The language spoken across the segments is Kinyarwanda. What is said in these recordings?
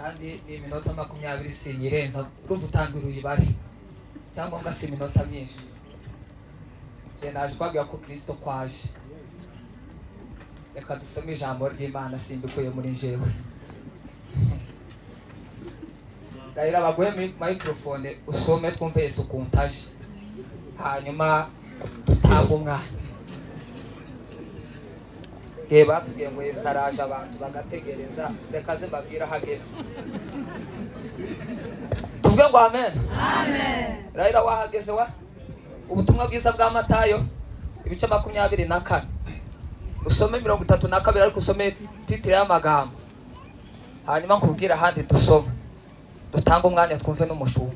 kandi ni iminota 20 sinyirenza ruvutangira uyibari cyangwa ngasi iminota myinshi. Je naje kwabwira ko Kristo kwaje. Reka dusome ijambo ry'Imana simbikuye muri jewe. Daira bagwe microphone usome twumve Yesu kuntaje. Hanyuma tutaga umwana. Keba tugiye ngo Yesu araje abantu bagategereza reka ze babwira hageze. Tuvuge ngo amen. Amen. Daira wahageze wa ubutumwa bwiza bwa Matayo ibice 24 usome 32 ariko usome titire y'amagambo hanyuma nkubwira handi dusome dutanga umwanya twumve n'umushumba.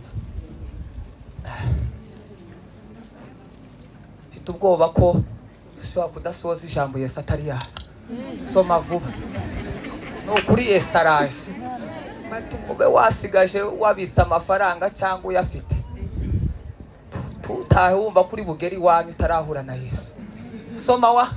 Mfite ubwoba ko dushobora kudasoza ijambo Yesu atari yaza. Soma vuba n'ukuri Yesu araje ube wasigaje wabitsa amafaranga cyangwa uyafite tutahe wumva kuri bugeri wanyu utarahura na Yesu. Soma wa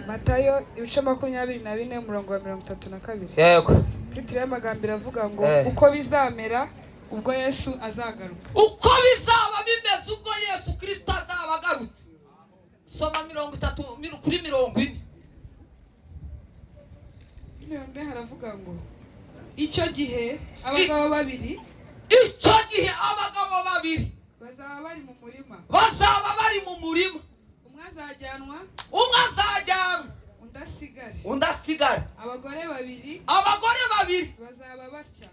Matayo ibice 24 umurongo wa 32. Yego. Titire y'amagambo iravuga ngo uko bizamera ubwo Yesu azagaruka. Uko bizaba bimeze ubwo Yesu Kristo azaba agarutse. Soma 30 kuri 40. None haravuga ngo icyo gihe abagabo babiri bazaba bari mu murima. Umwe azajyanwa undi asigare. Abagore babiri bazaba basya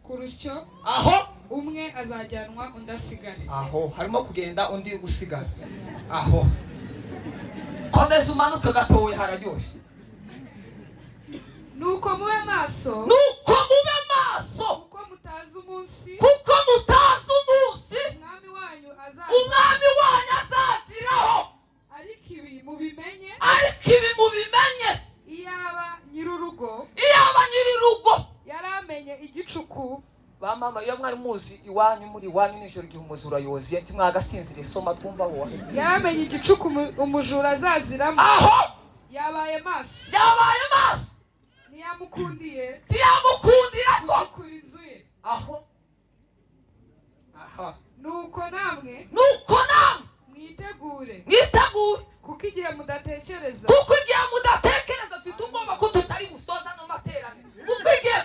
ku rusyo. Aho umwe azajyanwa undi asigare. Aho harimo kugenda undi gusigara. Aho komeza umanuka gatowe hararyoshye. Nuko mube maso kuko mutazi umunsi umwami wanyu azaziraho. ariko ibi mubimenye iyaba nyir'urugo yaramenye igicuku. Bamama iyo mwari muzi iwanyu muri iwanyu nijoro igihe umuzura yoziye nti mwagasinzire soma twumva wowe. Yaramenye igicuku umujura azaziramo. Aho yabaye maso ntiyamukundira kuri inzu ye. Aho aha nuko namwe mwitegure kuko igihe mudatekereza afite ubwoba ko tutari gusoza no materaniro kuko igihe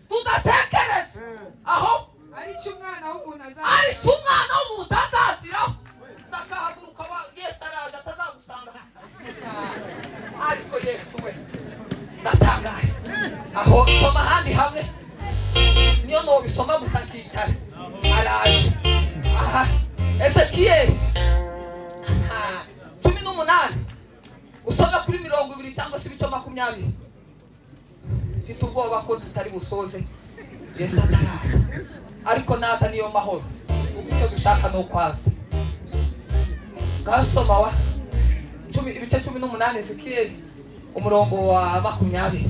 tudatekereza aho ari cyo umwana w'umuntu azaziraho sakahaguruka wa Yesu araje atazagusanga ariko Yesu we ndatangaye. Aho soma handi hamwe niyo no bisoma gusa kicara araje. Aha Ezekiel 18 usoma kuri 20 cyangwa se ibice 20. Mfite ubwoba ko tutari busoze Yesu ataraza ariko naza niyo mahoro icyo dushaka no kwaza. Gasoma wa 10 ibice 18 Ezekiel umurongo wa 20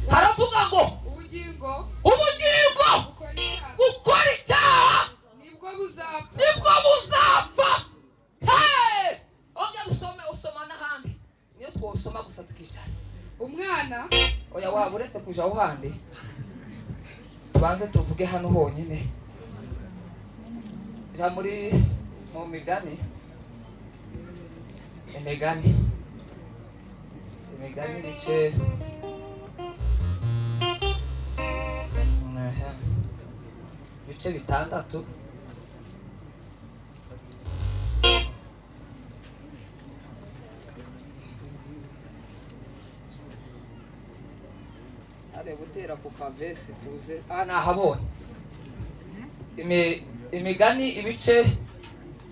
haravuga ngo ubugingo gukora icyaha nibwo buzapfa. Onge usoma n'ahandi niyo twosoma gusa tukicara. Umwana oya waba uretse kuja aho handi tubanze tuvuge hano honyine ja muri mu migani bice bitandatu. Are gutera ku kavesi tuze nahabonye imigani ibice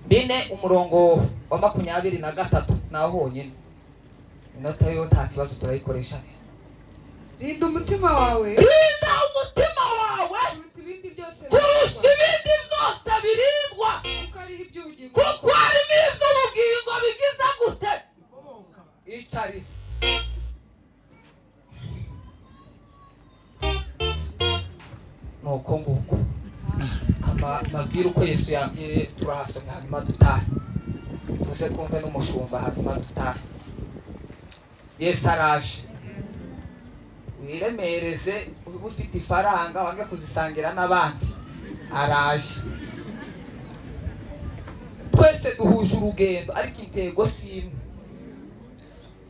4 umurongo wa 23 naho honyine. Inota yo nta kibazo turayikoresha neza. Rinda umutima wawe ibindi byose birindwa kuko ari iby'ubugingo bigize gute icari. Nuko nguko mabwira uko Yesu yambwiye turahasomye hanyuma dutahe tuze twumve n'umushumba hanyuma dutahe. Yesu araje wiremereze ufite ifaranga wange kuzisangira n'abandi araje. Twese duhuje urugendo ariko intego simwe.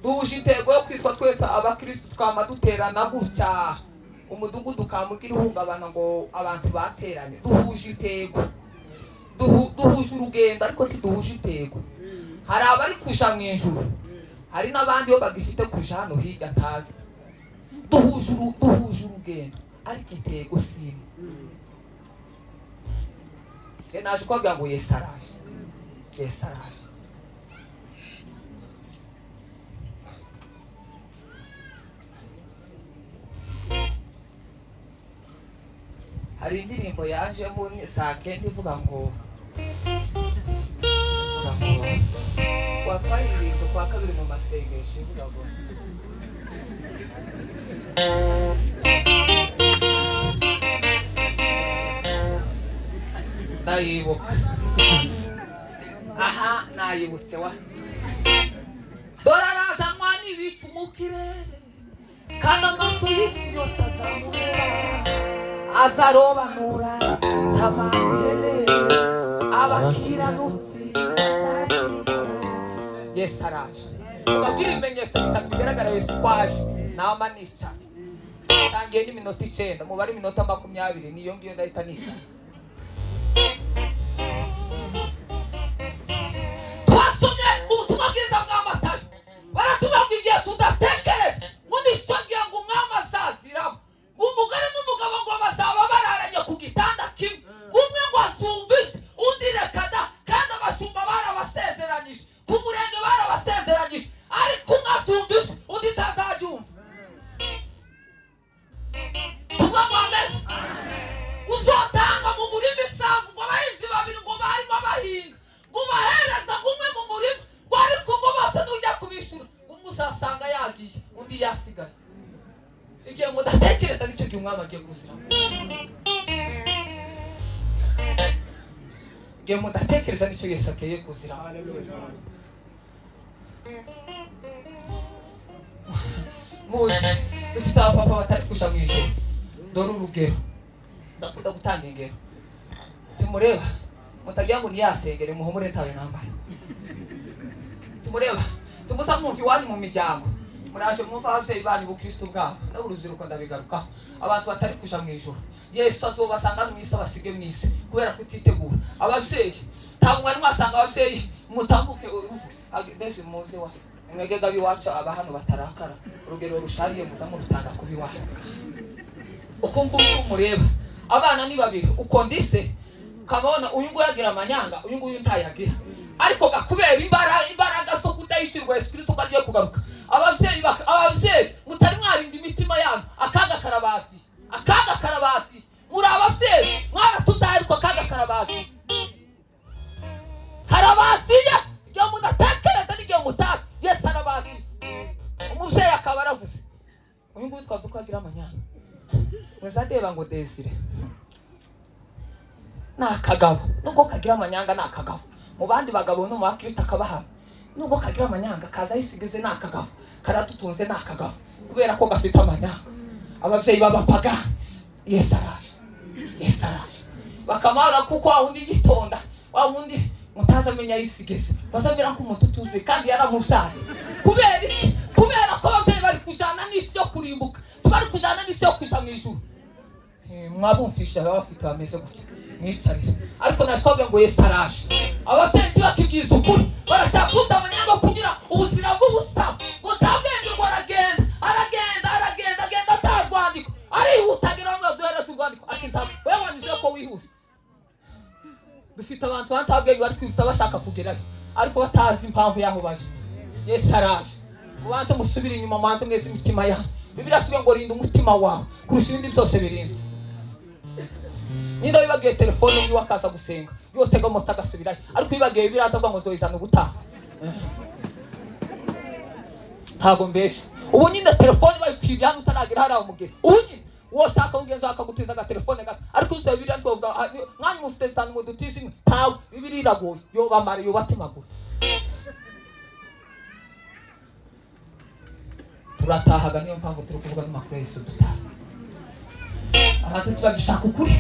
Duhuje intego yo kwitwa twese abakristo twama duterana gutya umudugudu kamugira ihungabana ngo abantu bateranye. Duhuje intego, duhuje urugendo ariko tiduhuje intego. Hari abari kuja mu ijuru, hari n'abandi bo bagifite kuja hano hirya ntazi. Duhuje urugendo ariko intego simwe. Naje kwabwira ngo Yesu araje, Yesu araje. Hari indirimbo yaje muri saa kenda ivuga ngo watwahiriza kwa kabiri mu masengesho ivuga ngo nayibuka. Aha nayibutse wa dore arazanwa n'ibicu mu kirere kandi amaso y'isi yose azamureba, azarobanura tamahene abakiranutsi bazaririmba. Yesu araje. Babwira ibimenyetso bitatu bigaragara Yesu kwaje. Nama nica tangiye n'iminota 9 mubare iminota 20 niyo ngiyo ndahita nica. Twasomye ubutumwa bwiza bwa Matayo baratuvuga ngo igihe tudatekereza ngo nishagiye ngo umwami azaziramo ngo umugore n'umugabo ngo bazaba bararanye ku gitanda kimwe, umwe ngo azumvise undi rekada, kandi abashumba barabasezeranyije ku murenge barabasezeranyije ariko umwe azumvise undi ntazajyumva. Tuvuga ngo amen. Uzotanga mu murima isambu ngo abahinzi babiri ngo barimo bahinga ngo bahereza umwe mu murima ngo ariko ngo bose nujya kubishura umwe uzasanga yagiye undi yasigaye. Igihe mudatekereza nicyo gihe umwami agiye kuzira. Igihe mudatekereza nicyo Yesu agiye kuzira. Muzi dufite abapapa batari kuja mu ijuru. Dore urugero ndakunda gutanga ingero. Tumureba mutagira ngo niyasengere muhumure ntawe nambaye. Tumureba tumusa mwumva iwanyu mu miryango muraje mwumva abavyeyi banyu bukristo bwabo n'urubyiruko ndabigaruka. Abantu batari kuja mu ijuru Yesu azobasanga mu isi basige mu isi kubera kutitegura. Abavyeyi ntabwo mwari mwasanga abavyeyi mutambuke ndetse muze wa mwegega biwacu abahano batarakara urugero rushariye muza mu rutanga kubiwa. Uko nguko mureba abana ni babiri uko ndise kabona uyu ngo yagira amanyanga uyu ngo untayagira ariko gakubera imbaraga so kudayishirwa Yesu Kristo kagiye kugaruka. Abavyeyi mutari mwarinda imitima yanyu akaga karabasi muri abavyeyi mwaratuzariko akaga karabasi iyo mudatekereza n'igihe mutazi Yesu arabasi. Umuvyeyi akaba aravuze uyu ngo twazo kwagira amanyanga mweza ndeba ngo Desire nakagabo nuko kagira amanyanga nakagabo mu bandi bagabo no mu Kristo akabaha nuko kagira amanyanga kaza yisigeze nakagabo karadutunze nakagabo kubera ko gafite amanyanga. Abavyeyi babapaga Yesu araje bakamara kuko awundi gitonda awundi mutaza menya yisigeze basabira ko umuntu tuzuye kandi yaramusaje kubera ko abavyeyi bari kujana n'isi yo kurimbuka bari kujana n'isi yo kuza mu ijuru. Mwabumfisha bafite ameze gutya nicarira ariko nashobora ngo Yesu araje. Abavyeyi bakibyiza ukuri barashaka kuza amanyanga kugira ubuzira bw'ubusaba ngo tabwenge ngo aragenda atarwandiko arihutagira ngo duhereze urwandiko ati ntabwo wewe wanyuze ko wihuse. Dufite abantu batabwenge bari kwita bashaka kugerayo ariko batazi impamvu yaho baje. Yesu araje. Mubanze musubira inyuma mubanze mwese imitima yawe. Bibiliya tuvuga ngo rinda umutima wawe kurusha ibindi byose birinda. Niba bibagiye telefone yiwe akaza gusenga yotega moto agasubirayo ariko bibagiye biraza avuga ngo zoizana ubutaha. Ntago mbeshe ubu nyine telefone bayikwiye hano utanagira haraho mugere ubu nyine woshaka ungenza akagutiza aga telefone gato ariko uze Bibiliya tuvuga mwanya mufite cyane mu dutizimwe tawe Bibiliya iragoye yo bamara yo batemagura. turatahaga niyo mpamvu turi kuvuga n'amakuru Yesu dutaha abantu tubagishaka ukuri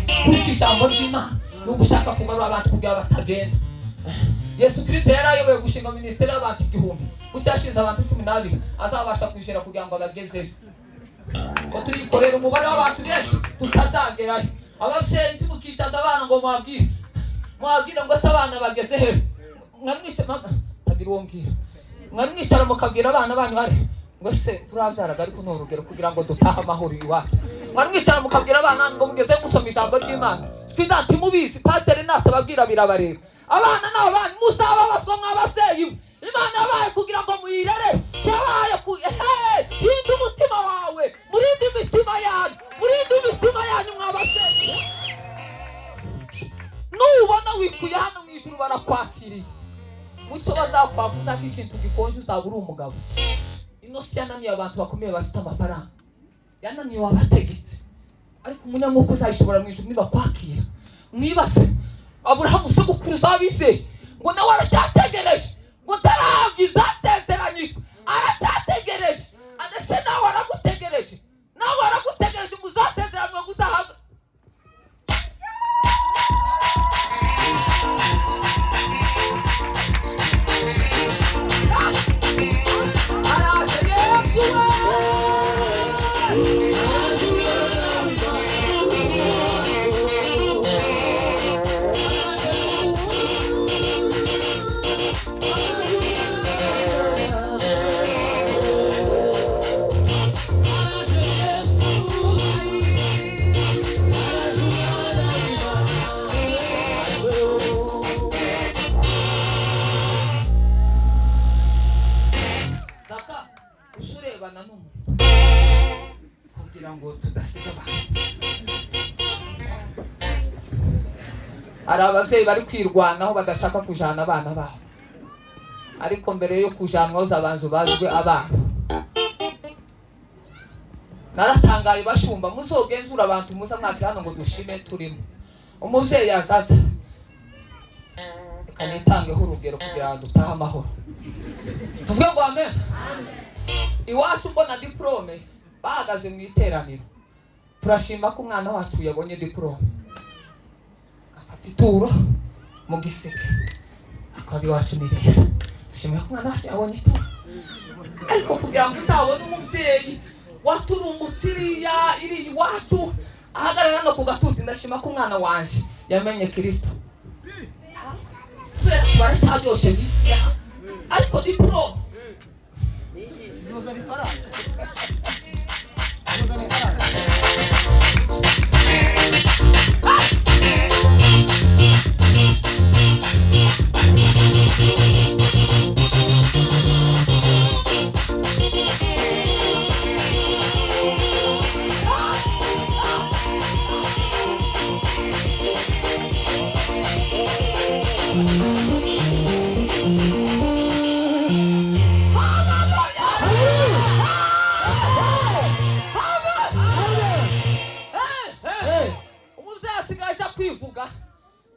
ijambo ry'Imana no gushaka kugarura abantu kugira batagenda. Yesu Kristo yarayoboye gushinga ministeri y'abantu 1000 ucyashize abantu 12 azabasha kwishira kugira ngo abagezeyo. Ko turikorera umubare w'abantu benshi tutazagerayo. Ababyeyi ntimukicaza abana ngo mwabwire ngo se abana bageze he, mwamwica mama tagira umbwira, mwamwicara mukabwira abana banyu bari ngo se turabyaraga ariko no rugero kugira ngo dutaha amahoro iwacu. Mwamwicara mukabwira abana ngo mugeze gusoma ijambo ry'Imana twidati mubizi pastor natababwira birabareba. Abana nabo bana musaba basomwa ababyeyi Imana yabaye kugira ngo muyirere cyabaye ku hinda umutima wawe murinde imitima yanyu mwabaseye. Nubona wikuye hano mu ijuru barakwakiriye mucyo bazakwavuza ko ikintu gikonje uzaba uri umugabo. Ino si yananiye abantu bakomeye bafite amafaranga, yananiye wabategetse, ariko umunyamuko uzayishobora mu ijuru nibakwakira. Mwibase Aburahamu se gukuruza abizeye ngo nawe aracyategereje ngo tarabiza sezeranyishwe aracyategereje. Adese nawe aragutegereje muzasezeranywa guzahabwa. Kugira ngo tudasiga abantu. Ari ababyeyi bari kwirwanaho badashaka kujana abana babo, ariko mbere yo kujanwa uzabanza bazwe abana. Naratangaye bashumba muzogenzura abantu muza mwakira hano ngo dushime turimo. Umuvyeyi yazaza kanitangeho urugero kugira ngo dutaha amahoro. Tuvuge ngo amen. Iwacu mbona diplome bahagaze mu iteraniro, turashima ko umwana wacu yabonye diplome, afata ituro mu giseke akabi wacu ni beza. Dushimira ko umwana wacu yabonye ituro, ariko kugira ngo uzabone umuvyeyi waturungusiriya iri iwacu ahagarara no ku gatuti, ndashima ko umwana wanje yamenye Kristo. Kubera baracyajoshe bisi, ariko diplome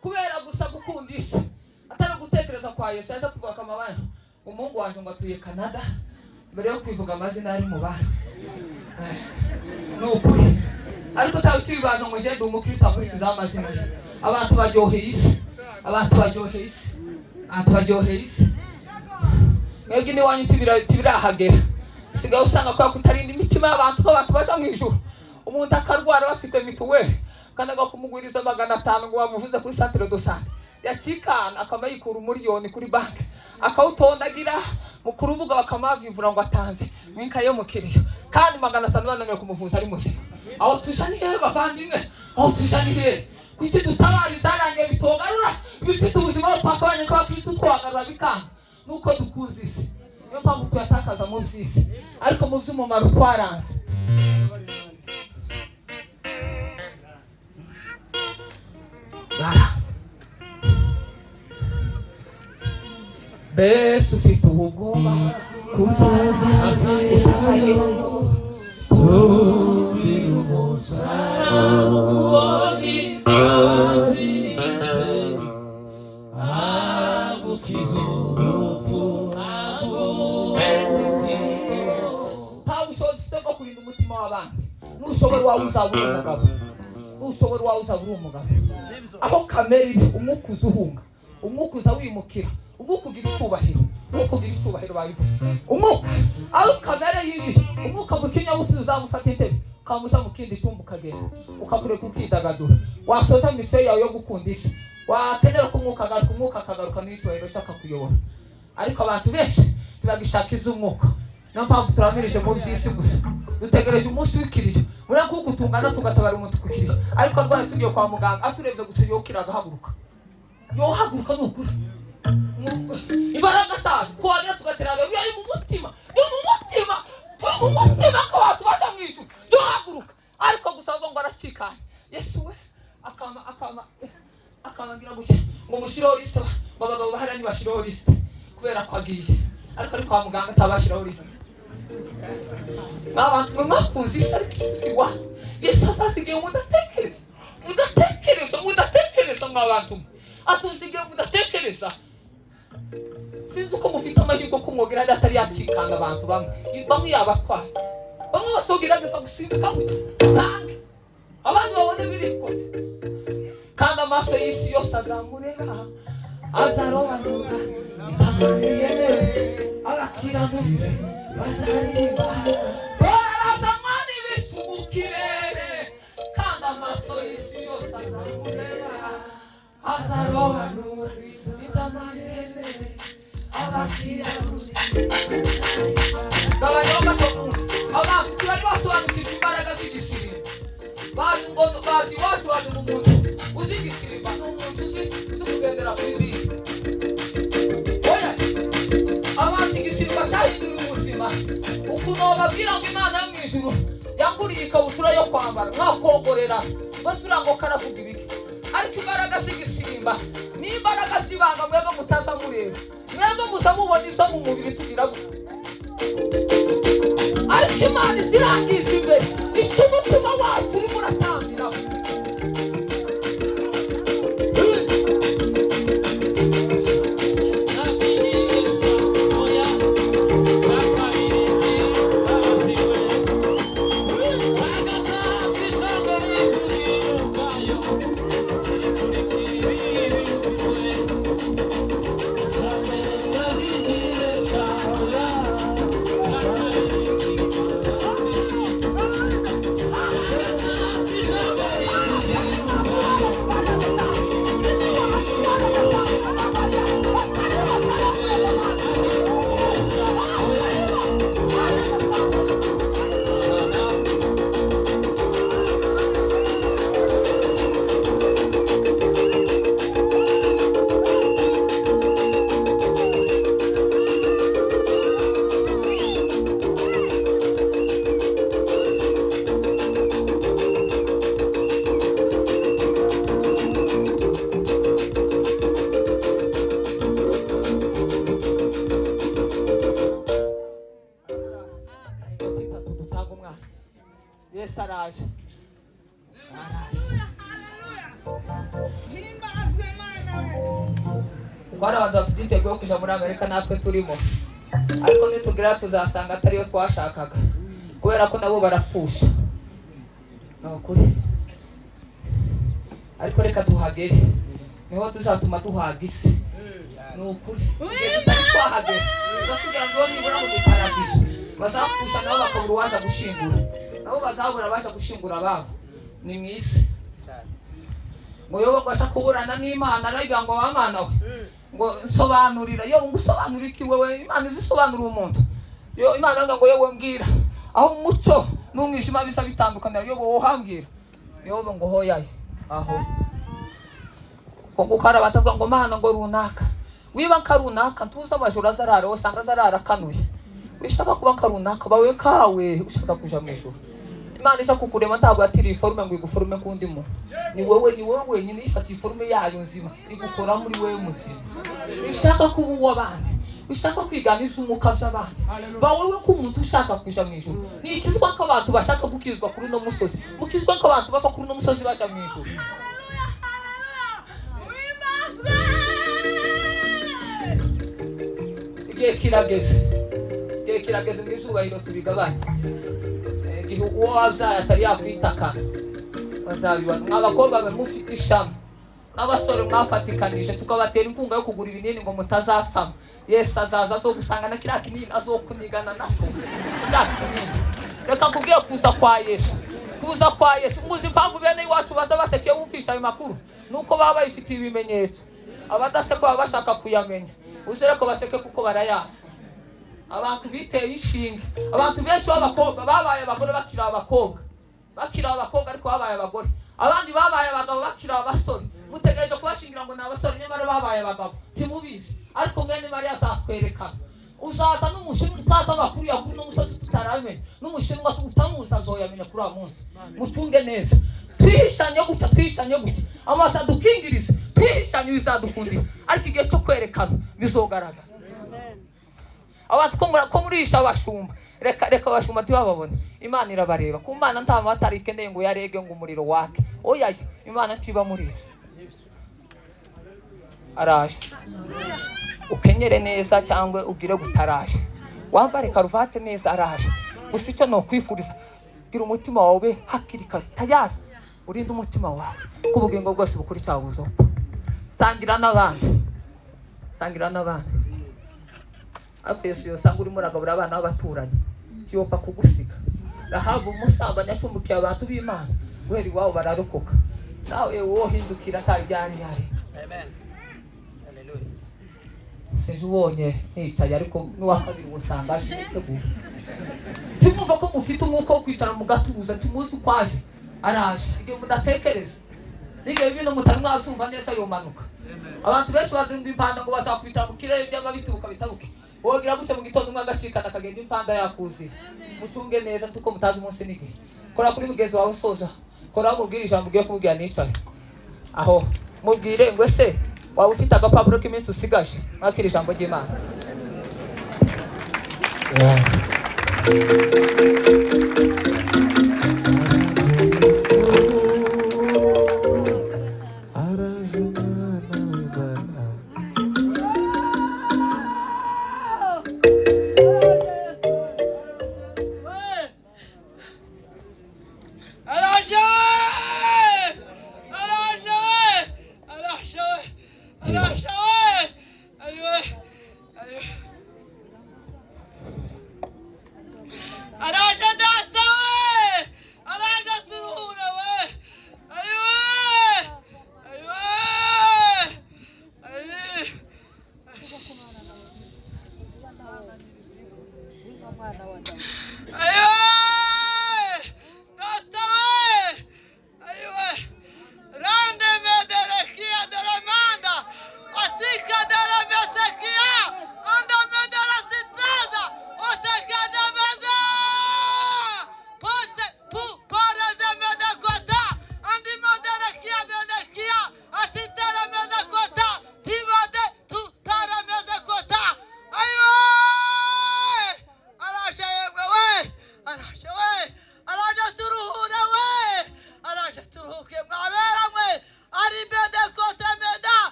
kubera gusa gukundisha atari gutekereza kwa Yesu. Yaje kuvuga kamabana umuhungu waje ngo atuye Canada mbere yo kwivuga amazina ari mu bana n'ukuri, ariko tawibaza ngo je ndi umukristo akurikiza amazina. Abantu baryoheye isi mwebwe ni wanyu tibirahagera. Sigaye usanga kwa kutarinda imitima y'abantu ko abantu baza mu ijuru. Umuntu akarwara bafite mituweli kandi akumugwiriza 500 ngo bamuvuze kuri centre de santé yakikana akaba yikura umuriyoni kuri banki akawutondagira mu kurubuga bakamavivura ngo atanze mwinka yo mukiriyo kandi 500 bananiwe kumuvuza ari muzima. Aho tujaniye bavandimwe, aho tujaniye kuki dutabari zarangiye bitogarura bifite ubuzima bw'akabanye kwa Kristo twagarura bikanga nuko dukuze isi. Niyo mpamvu tuyatakaza mu isi, ariko mu by'umumaro twaranze. Besu ufite ubwoba kutazaza turi umusarani azize agukiza urupfu uri umugabo n'ushobora wawe uzaba uri umugabo aho kamere iri umwuka uza uhunga umwuka uza wimukira umwuka ugira icyubahiro babivuze umwuka aho kamere yinjiye umwuka mu kinyabupfura uzamufata intebe ukamusha mu kindi cyumba ukagenda ukakureka ukidagadura wasoza misiyo yawe yo gukundisha wakenera ko umwuka akagaruka n'icyubahiro cy'akakuyobora ariko abantu benshi tubagishaka iz'umwuka niyo mpamvu turamirije mu by'isi gusa dutegereje umunsi w'ikiriyo muriya kuko tungana tugatabara umuntu ku kiriyo ariko arwaye tugiye kwa muganga aturebye gusa yokira agahaguruka yohaguruka ni ukuri imbaraga zayo kuwagira tugatera yo mu mutima ko watubasha mu ijuru yohaguruka ariko gusa ngo aracikanye Yesu we akamangira gutya ngo mushireho lisite ngo abagabo bahari ntibashireho lisite kubera ko agiye ariko ari kwa muganga atabashireho lisite abantu mwakuze isi ariko isi wa Yesu azasigaye mudatekereza mw'abantu asusigaye mudatekereza sinzi uko mufite amahirwe ko mwogera hariya atari yacikanga abantu bamwe yabatwaye bamwe basogerageza gusimbuka usange abandi babone biri kose kandi amaso y'isi yose azamureba azarobanura itamaniyemewe abakiranutsi bazaririmba barazanywa n'ibicu mu kirere kandi amaso y'isi yose azamureba azarobanura itamaniyemewe abakiranutsi abantu bari basobanukirwa imbaraga z'igisirimba bazi iwacu waje mu muntu uzi igisirimba ni umuntu uzi kugendera kuri bisi oya abantu igisirimba cyahinduriye ubuzima ukuntu bababwira ngo Imana yo mu ijuru yanguriye ikabutura yo kwambara mwakongorera basura ngo karavuga ibiki ariko imbaraga z'igisirimba ni imbaraga z'ibanga mwebwe mutaza mureba mwebwe muza mubona izo mu mubiri tugira gutya ariko Imana izirangiza imbere icyo umutima wacu urimo uratambira Yesu araje kuko hari abantu bafite intego yo kujya muri Amerika natwe turimo ariko nitugera tuzasanga atariyo twashakaga kubera ko nabo barapfusha ni ukuri ariko reka tuhagere niho tuzatuma duhaga isi ni ukuri tutari twahagera tuzatubwira ngo nibura mu giparadiso bazapfusha nabo bakabura uwaza gushingura nabo bazabura baje gushingura ababo ni mu isi ngo yoba gwasha kuburana n'Imana arabiga ngo wamana we ngo nsobanurira yo ngusobanurira iki wewe Imana izisobanura umuntu yo Imana ngo yewe mbwira aho umuco n'umwijima bisa bitandukana yo wohambwira yo ngo hoyaye aho ko gukara batavuga ngo Mana ngo runaka wiba karunaka ntuza amajoro azarara usanga azarara kanuye wishaka kuba karunaka bawe kawe ushaka kuja mu ijuru Imana isa kukurema ntabwo atiri forme ngo iguforme kundi muntu ni wowe nyine ifata iforme yayo nzima igukora muri wewe muzima ishaka kuba uw'abandi ushaka kwiganiza umwuka by'abandi bawe ko umuntu ushaka kuja mu ijuru ni ikizwa ko abantu bashaka gukizwa kuri no musozi mukizwa ko abantu bava kuri no musozi baja mu ijuru igihe kirageze ngo ibyubahiro tubigabanye igihe uwo wabyaye atari yakwitakana bazabibona. Mw'abakobwa mwe mufite ishami n'abasore mwafatikanije tukabatera inkunga yo kugura ibinini ngo mutazasama. Yesu azaza azogusanga na kiriya kinini azokunigana nacyo kiriya kinini. Reka kubwira kuza kwa Yesu, kuza kwa Yesu. Muzi impamvu bene iwacu baza basekeye wumvisha ayo makuru nuko baba bayifitiye ibimenyetso. Abadaseka baba bashaka kuyamenya. Uzere ko baseke kuko barayazi. Abantu biteye inshinge, abantu benshi b'abakobwa babaye abagore bakira abakobwa, bakira abakobwa ariko babaye abagore. Abandi babaye abagabo bakira abasore. Mutegereje kubashingira ngo n'abasore nyamara babaye abagabo. Timubizi. Ariko mwene Mariya azatwerekana. Uzaza n'umushinwa utaza amakuru ya kuri n'umusozi tutaramenye. N'umushinwa tutamuza azoyamenya kuri uwo munsi. Mutunge neza. Twihishanye gutya, twihishanye gutya. Amasa dukingirize. Twihishanye bizadukundira. Ariko igihe cyo kwerekana bizogaragara. Abantu ko murisha abashumba. Reka abashumba tibababone. Imana irabareba. Ku Mana nta matari ikeneye ngo yarege ngo umuriro wake. Oya, Imana ntiba muri. Araje. Ukenyere neza cyangwa ugire gutaraje. Wambare karuvate neza araje. Gusa icyo no kwifuriza gira umutima wawe hakiri kare tayari. Urinde umutima wawe kubugingo bwose bukuri cyabuzo. Sangira n'abandi. Sangira n'abandi. Afeso yo sangura muragabura abana b'abaturanyi. Kiyopa kugusiga. Rahabu umusambanya acumbukiye abantu b'Imana. Weri wabo bararokoka. Nawe wohindukira tabyari yari. Amen. Sejubonye nicaye ariko n'uwakabiri usanga ashiteguye. Tumumva ko mufite umwuka wo kwicara mu gatuza tumuzi kwaje araje igihe mudatekereza nige ibintu mutari mwazumva neza yo manuka. Abantu benshi bazindi impanda ngo bazakwita mu kirere by'ababituruka bitabuke. Wogira gute mu gitondo mwagacika nakagenda impanda yakuzi. Mucunge neza tuko mutazi umunsi n'igihe. Kora kuri mugezi wawe soza. Kora mubwira ijambo ugiye kubwira nicaye. Aho mubwire ngo se waba ufite agapapuro k'iminsi usigaje mwakira ijambo ry'Imana.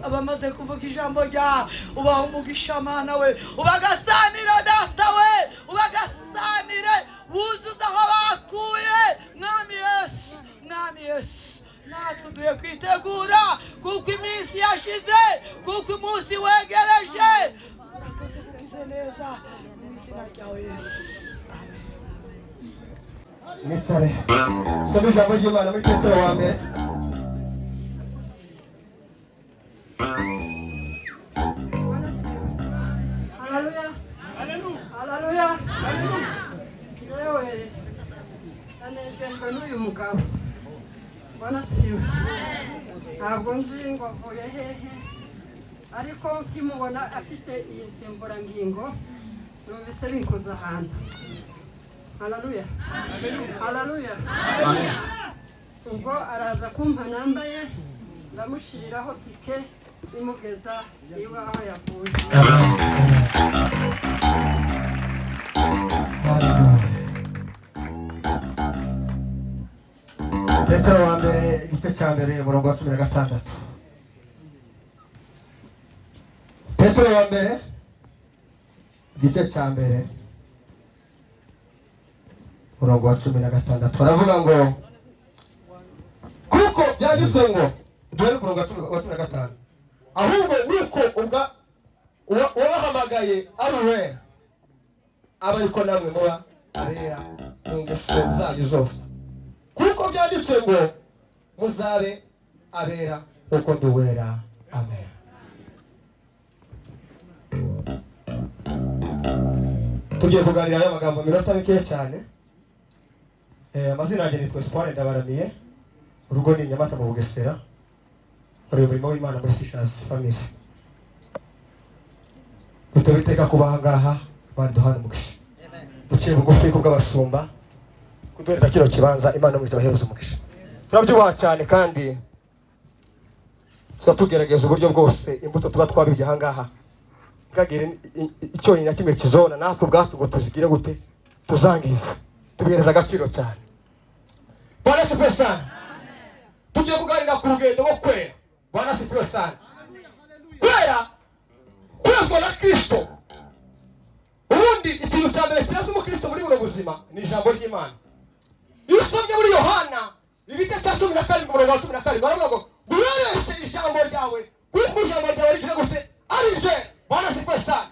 Abamaze kuvuga ijambo rya ubaha umugisha Mana we ubagasanira data we ubagasanire wuzuza aho bakuye mwami Yesu natwe duye kwitegura kuko iminsi yashize kuko umunsi wegereje urakoze kugize neza mu izina ryawe Yesu amen. Mwitare soma ijambo ry'Imana muri Petero wa mbere n'umugabo mbona siwe ntabwo nzi ngo avuye hehe ariko nkimubona afite iyi nsimburangingo numvise binkoza ahantu. Haleluya, haleluya. Ubwo araza kumpa nambaye ndamushyiriraho tike imugeza iwe aho yavuye. Petero wa mbere igice cya mbere umurongo wa 16. Petero wa mbere igice cya mbere umurongo wa 16 baravuga ngo kuko byanditswe ngo dore ku murongo wa 15 ahubwo nuko uwabahamagaye ari uwera aba ariko namwe muba abera mu ngeso zanyu zose kuko byanditswe ngo muzabe abera uko ndi uwera. Amen. Tugiye kuganira n'amagambo minota mikeya cyane. Amazina yanjye nitwa Espoir Ndabaramiye, urugo ni Nyamata mu Bugesera, muri umurimo w'Imana muri Basize family. Utobiteka kuba ngaha baduhana umugisha. Duciye bugufi kubw'abashumba kudorera kino kibanza Imana mwiza bahereza umugisha. Turabyubaha cyane kandi tugerageza uburyo bwose imbuto tuba twabibye aha ngaha kagire icyo nyina kimwe kizona natwe ubwacu ngo tuzigire gute tuzangiza tubihereza agaciro cyane. Bwana sifiwe sana. Tugiye kuganira ku rugendo rwo kwera. Bwana sifiwe sana. Kwezwa na Kristo. Ubundi ikintu cya mbere kiraza umukristo muri buno buzima ni ijambo ry'Imana. Iyo usomye muri Yohana ibice cya 12 umurongo wa 12 baravuga ngo guhereze ijambo ryawe kuko ijambo ryawe rigira gute ari rye. Bwana sifiwe sana.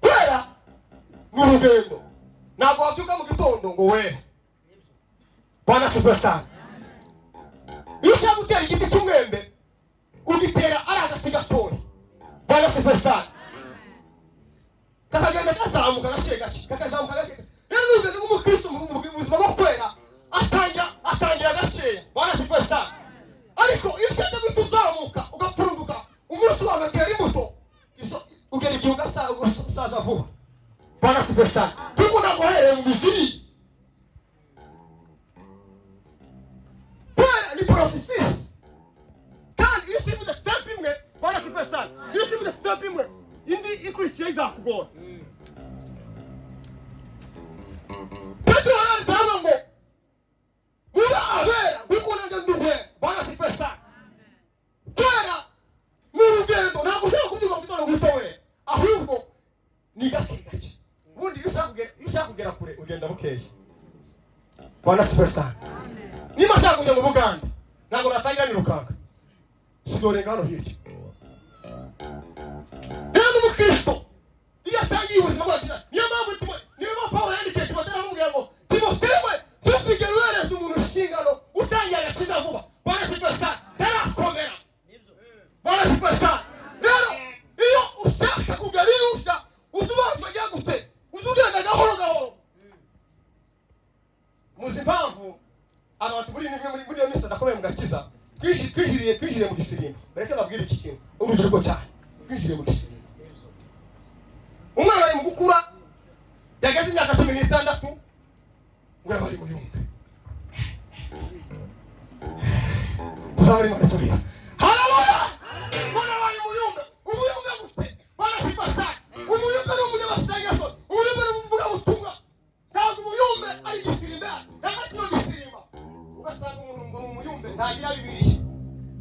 Kwera ni urugendo. Ntabwo wabyuka mu gitondo ngo were. Bwana sifiwe sana. Iyo ushaka gutera igiti cy'umwembe ugitera ari agati gatoya. Bwana sifiwe sana. Kakagenda kazamuka gake gake kakazamuka gake. Rero urugendo rw'umukristo mu buzima bwo kwera atangira gake. Bwana sifiwe sana. Ariko iyo ushaka gutuzamuka ugapfurunduka umunsi wawe kera imbuto ugera igihe ugasaza vuba. Bwana sifiwe sana. Kuko naguhereye mu biziri. Kwera ni processes. Kandi iyo usimuze step imwe Bwana sifiwe sana. Iyo usimuze step imwe indi ikurikiye izakugora. Petero aravuga ngo muba abera kuko nanjye nduhe. Bwana sifiwe sana. Kwera ni urugendo ntabwo ushaka kubyuka mu gitondo gutowe ahubwo ni gake gake. Ubundi iyo ushaka kugera kure ugenda bukeya. Bwana sifiwe sana. Niba ushaka kujya mu Buganda ntabwo natangira nirukanga sidorenga hano hirya. Rero umukristo iyo atangiye ubuzima bwacu niyo mpamvu Pawulo yandikiye Timoteyo aramubwira ngo Timoteyo ntuzigere uhereza umuntu inshingano utangiye agakiza vuba. Bwana sifiwe sana. Tarakomera. Bwana sifiwe sana. Rero iyo ushaka kugera iyo uzubazwa ajya gute uzugenda gahoro gahoro. Muzi impamvu abantu muri iyo minsi adakomeye mu gakiza twijiriye mu gisirimba. Bareke babwire iki kintu urubyiruko cyane twijiriye mu gisirimba. Umwana ari mu gukura yageze imyaka 16 ngo yabari mu yumbe. Tuzabari mu gaturira. Haleluya. Mwana wari mu yumbe. Umuyumbe gute? Bwana sifiwe sana. Umuyumbe ni umunyabasengesho. Umuyumbe ni umuvuga butumwa. Ntabwo umuyumbe ari gisirimba. Ntabwo gisirimba. Ugasanga umuntu mu muyumbe ntagira Bibiliya.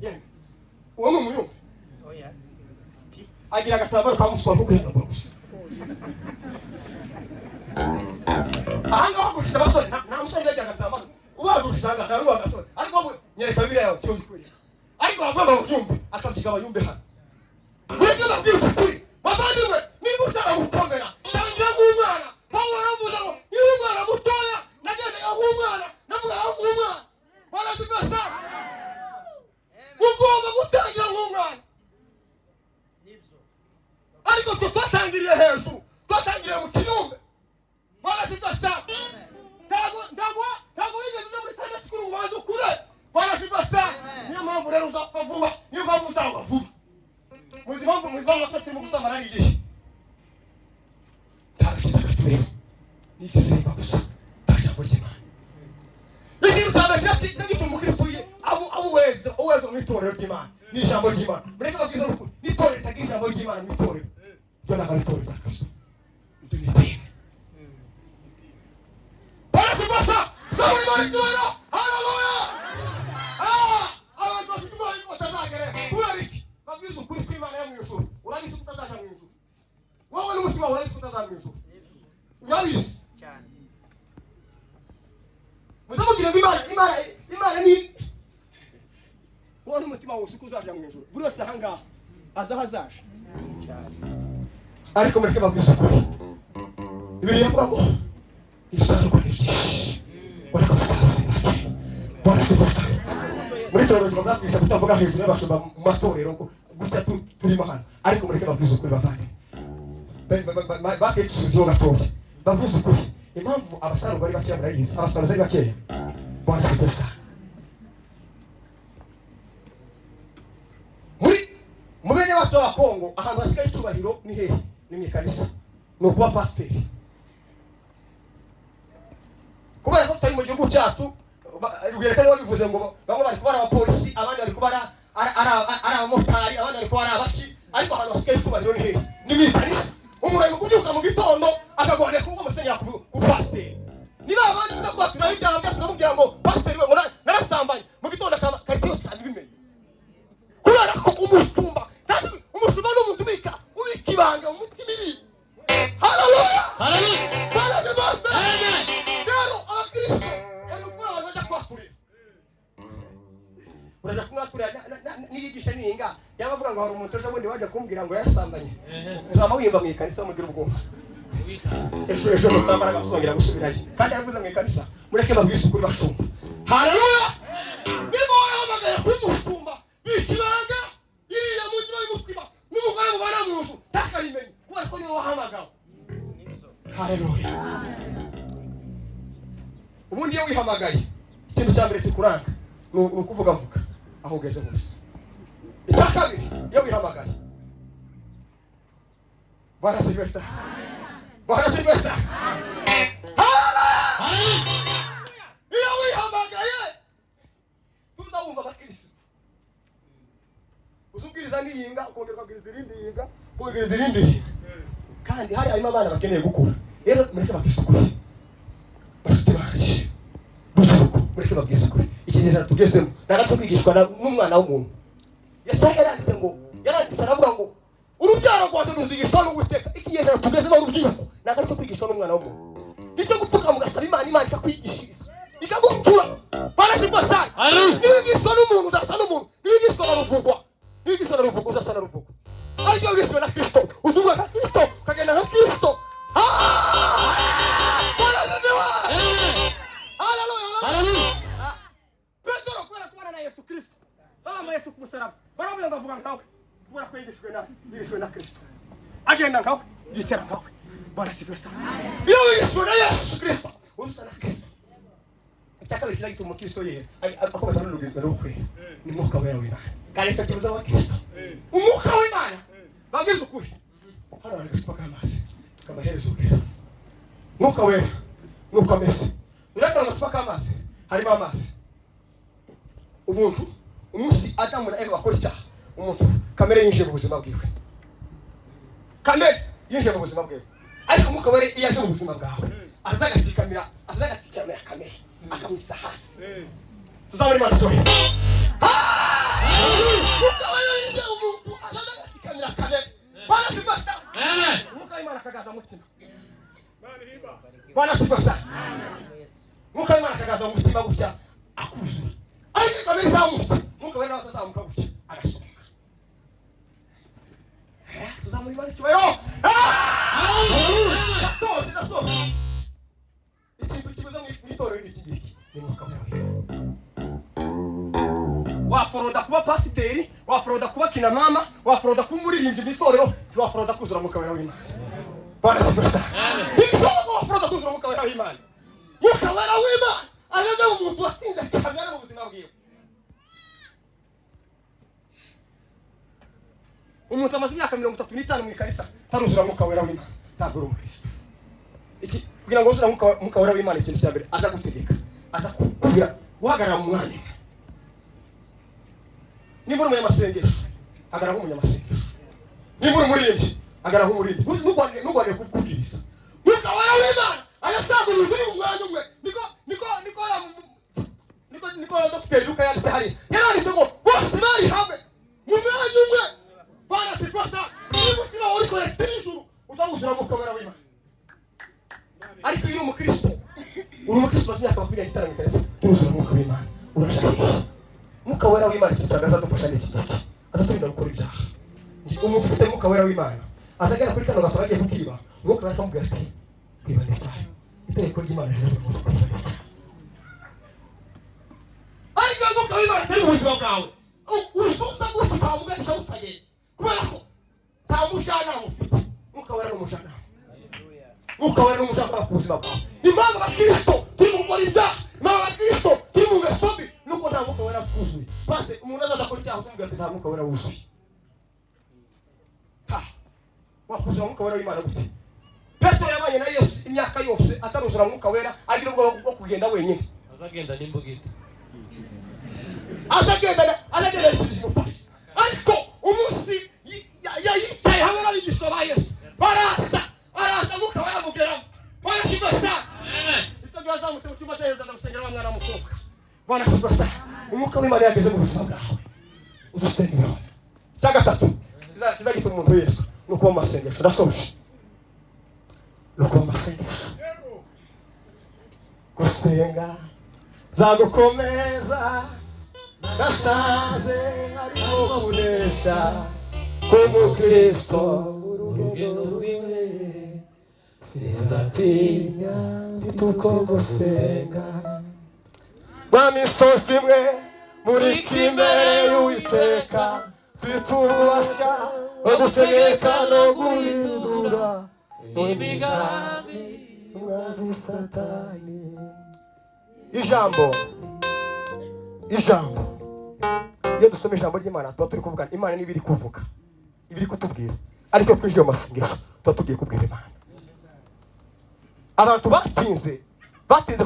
Yemwe. Uwo ni umuyumbe. Oya. Agira agatambaro kamuswa kukwenda gusa. Ahanga wagurisha abasore nta musore yagira agatambaro ubagurishije agatambaro agasore ariko nyereka Bibiliya yawe cyo gikorera. Ariko bavanga mu yumbe akabyiga abayumbe hano. Mwebwe babwirwa kuri bavandimwe niba ushaka gukomera tangira nk'umwana. Pawulo aravuga ngo iyo umwana mutoya nagendaga nk'umwana navuga nk'umwana. Bwana sifiwe sana. Ugomba gutangira nk'umwana. Ariko twatangiriye hejuru twatangiriye mu kiyumbe. Bwana sifiwe sana. uzapfa vuba niyo mpamvu uzagwa vuba muzima ngo turimo gusamara ari igihe ntabakiza gatureba n'igisimba gusa nta jambo ry'Imana ikintu cyabera gituma ukirituye abo uweza mu itorero ry'Imana ni ijambo ry'Imana mureke babwiza ukuri n'itorero ritagira ijambo ry'Imana mu itorero ryo ntabwo ari itorero rya Kristo ibyo ni idini barasubasa sawa Imana itorero haleluya abantu bafite ubwoba batazagere kurariki babwiza ukuri kw'Imana yo mu ijuru urabizi utazaja mu ijuru wowe n'umutima urabizi utazaja mu ijuru urabizi cyane muzamubwira ngo Imana ni wowe n'umutima wose uzaja mu ijuru buri wese ahangaha aza hazaje ariko mureke babwiza ukuri Bibiliya ivuga ngo ibisarurwa ni byinshi ariko abasaruzi ni bake barasubasa muri teoloji bazatwisha kutavuga hejuru y'abashumba mu matorero gutya turimo hano ariko mureke babwiza ukuri bavane bakecisuziho gatoya babwiza ukuri impamvu abasarurwa bari bakeya murayizi abasaruzi ari bakeya barasubasa mu bene wacu wa Kongo ahantu hasigaye icyubahiro ni hehe ni mu ikanisa ni ukuba pasiteri kubera ko tutari mu gihugu cyacu rubwira ko aribo bivuze ngo bamwe bari kuba ari abapolisi abandi bari kuba ari abamotari abandi bari kuba ari abaki ariko ahantu hasigaye icyubahiro ni hehe ni mu ikanisa umuntu ari kubyuka mu gitondo akagwane kuba umusenyera ku pasiteri niba abandi tunakuba turabijyana byacu turamubwira ngo pasiteri we narasambanye mu gitondo karite yose kandi bimenye kubera ko umusumba n'umuntu ubika ibanga mu mutima iri haleluya haleluya bose rero abakristo bari kuba bajya kwakurira urajya kumwakurira niyigisha ninga yabavuga ngo hari umuntu ejo bundi wajya kumbwira ngo yasambanye uzaba wiyumva mu ikanisa mugira ubwoba ejo musambara agazongera gusubirayo kandi yavuze mu ikanisa mureke babwize ukuri basumba haleluya niba wahamagaye kuri musumba bikibanga iriya mutima y'umutima n'umugore mubana mu nzu ntakayimenye kubera ko niwe wahamagawe haleluya ubundi iyo wihamagaye ikintu cya mbere kikuranga ni ukuvuga aho ugeze hose icya kabiri iyo wihamagaye barasibesa iyo wihamagaye tuzawumva abakirisitu usubwiriza n'iyinga ukongera ukabwiriza irindi yinga ukongera irindi yinga kandi hari harimo abana bakeneye gukura rero mureke babwize ukuri bafite baje mureke babwize ukuri ikinyejana tugezemo nagato kwigishwa n'umwana w'umuntu Yesaya yaranditse aravuga ngo urubyaro rwawe ruzigishwa n'Uwiteka ikinyejana tugezemo urubyiruko nagato kwigishwa n'umwana w'umuntu nicyo gupfuka mugasaba Imana ikakwigishiriza ikagupfura barashirwa sana nibigishwa n'umuntu udasa n'umuntu nibigishwa na ruvugwa nibigishwa na ruvugwa udasa na ruvugwa ariko wigishwa na Kristo uzuba nka Kristo ukagenda nka Kristo haleluya Petero kubera kubana na Yesu Kristo bama Yesu ku musaraba baravuga bavuga nkawe kubera ko yigishwe na Kristo agenda nkawe yicara nkawe barasibesa iyo wigishwe na Yesu Kristo usa na Kristo cyakabiri kira gituma Kristo yera akomeza n'urugendo rw'ukuri ni mwuka wera w'Imana kandi tukibuza wa Kristo umwuka w'Imana bagize ukuri hano hari gutwaka amazi tukabahereza ubwira mwuka wera nuko ameze urakara gutwaka amazi harimo amazi umuntu umunsi Adamu na Eva bakora icyaha umuntu kamere yinjiye mu buzima bwiwe kamere yinjiye mu buzima bwiwe ariko mwuka wera iyo aje mu buzima bwawe azagatsikamira kamere akamwisa hasi tuzabona Imana sohe mwuka wera yinjiye umuntu azagatsikamira kamere barasibasa mwuka w'Imana akagaza mutima barasibasa mwuka w'Imana akagaza mutima gutya akuzura ariko kamere zamutse mwuka wera wazazamuka gutya agasohoka tuzamura Imana kibayo nasohoze ikintu kibuza mu itorero ni iki ni mwuka wera waforoda kuba pasiteri waforoda kuba kina mama waforoda kuba umuririmbyi mu itorero waforoda kuzura mwuka wera w'Imana barasibasa waforoda kuzura mwuka wera w'Imana mwuka wera w'Imana arebe umuntu watsinze kamere mu buzima bwiwe umuntu amaze imyaka 35 mu ikarisa taruzura mwuka wera w'Imana ntabwo uri umukristo. Iki kugira ngo uzura mwuka wera w'Imana ikintu cya mbere aza gutegeka, aza kugira guhagarara mu mwanya. Niba uri umunyamasengesho hagarara nk'umunyamasengesho, niba uri umuririmbyi hagarara nk'umuririmbyi, ntugwane kubwiriza. Mwuka wera w'Imana ayasaga uri mu mwanya umwe. Niko Dr. Luka yanditse hariya, yaranditse ngo bose bari hamwe mu mwanya umwe. Bana sifasa umutima uri kolektive ijuru utawuzura mwuka wera w'Imana. Ariko iyo umukristo bazimya akabakwiye gitara mikarese tuzura mwuka w'Imana urashaka mwuka wera w'Imana kitagaza dufasha n'iki ataturinda gukora ibyaha. Umuntu ufite mwuka wera w'Imana azagera kuri kano gato bagiye kukiba mwuka wera akamubwira ati kwiba n'icyaha itegeko ry'Imana rero mu kwibana. Ariko mwuka w'Imana atari ubuzima bwawe urusuka gutyo ukavuga icyo usagera kubera ko nta mujyanama ufite. Mwuka wera ni umujyanama. Mwuka wera ni umujyanama ku buzima bwawe. Impamvu abakristo turi mu gukora ibyaha, impamvu abakristo turi mu ngeso mbi nuko nta mwuka wera wuzuye. Base umuntu azadakora icyaha utumubwira ati nta mwuka wera wuzuye. Wakuzura mwuka wera w'Imana gute? Petero yabanye na Yesu imyaka yose ataruzura mwuka wera, agira ubwoba bwo kugenda wenyine. Azagenda n'imbugita. Azagenda n'imufasha. Ariko umunsi yicaye hamwe n'abigisha ba Yesu baraza mwuka wera mugeraho. Bwana kibasa. Itagiye azamutse mu cyumba cy'Yesu ndamusengera wa mwana w'umukobwa. Bwana kibasa. Umwuka w'Imana yageze mu buzima bwawe. Uzusengera. Cya gatatu kizagita umuntu Yesu nuko amasengesho ndasoje. Nuko amasengesho. Gusenga zagukomeza nasaze arimo kunesha kumukristo urugendo rwiwe sizatinya bituko gusenga wa misozi imwe muri kimbere y'Uwiteka bitubasha ogutegeka no guhindura imigambi umwanzi Satani. Ijambo iyo dusoma ijambo ry'Imana tuba turi kuvuga Imana n'ibiri kuvuga ibiri kutubwira, ariko twinjiye mu masengesho tuba tugiye kubwira Imana. Abantu batinze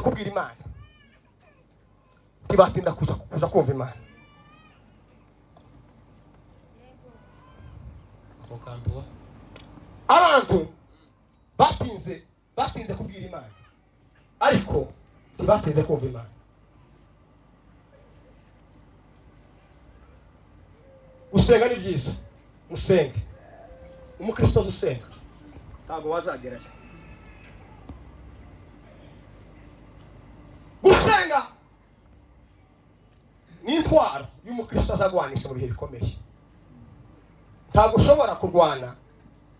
kubwira Imana ntibatinda kuza kumva Imana. Abantu batinze kubwira Imana ariko ntibatinze kumva Imana. Gusenga ni byiza, musenge. Umukristo usenga ntabwo wazagerayo. Gusenga ni intwaro y'umukristo azagwanisha mu bihe bikomeye. Ntabwo ushobora kurwana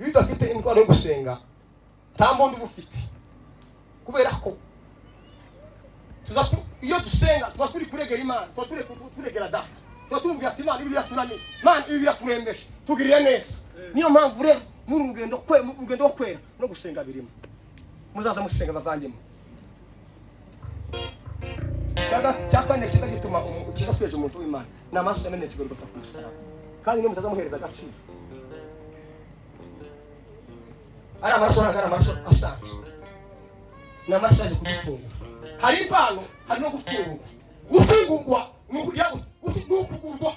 iyo udafite intwaro yo gusenga, nta mbunda uba ufite. Kubera ko iyo dusenga tuba turi kuregera Imana, tuba turi kuregera data, tuba tumubwira ati Imana ibi biratunaniye, Imana ibi biraturembeje, tugirire neza. Niyo mpamvu rero muri urugendo wo kwera no gusenga birimo. Muzaza musenga bavandimwe. Cya kane kiza gituma kiza tweze umuntu w'Imana ni amaso yamenetse Golgotha ku musaraba, kandi niyo mutazamuhereza agaciro. Ari amaraso asanzwe ni amaraso yaje kudufungura. Hari impano, hari no gufungurwa. Gufungurwa ni ukugurwa.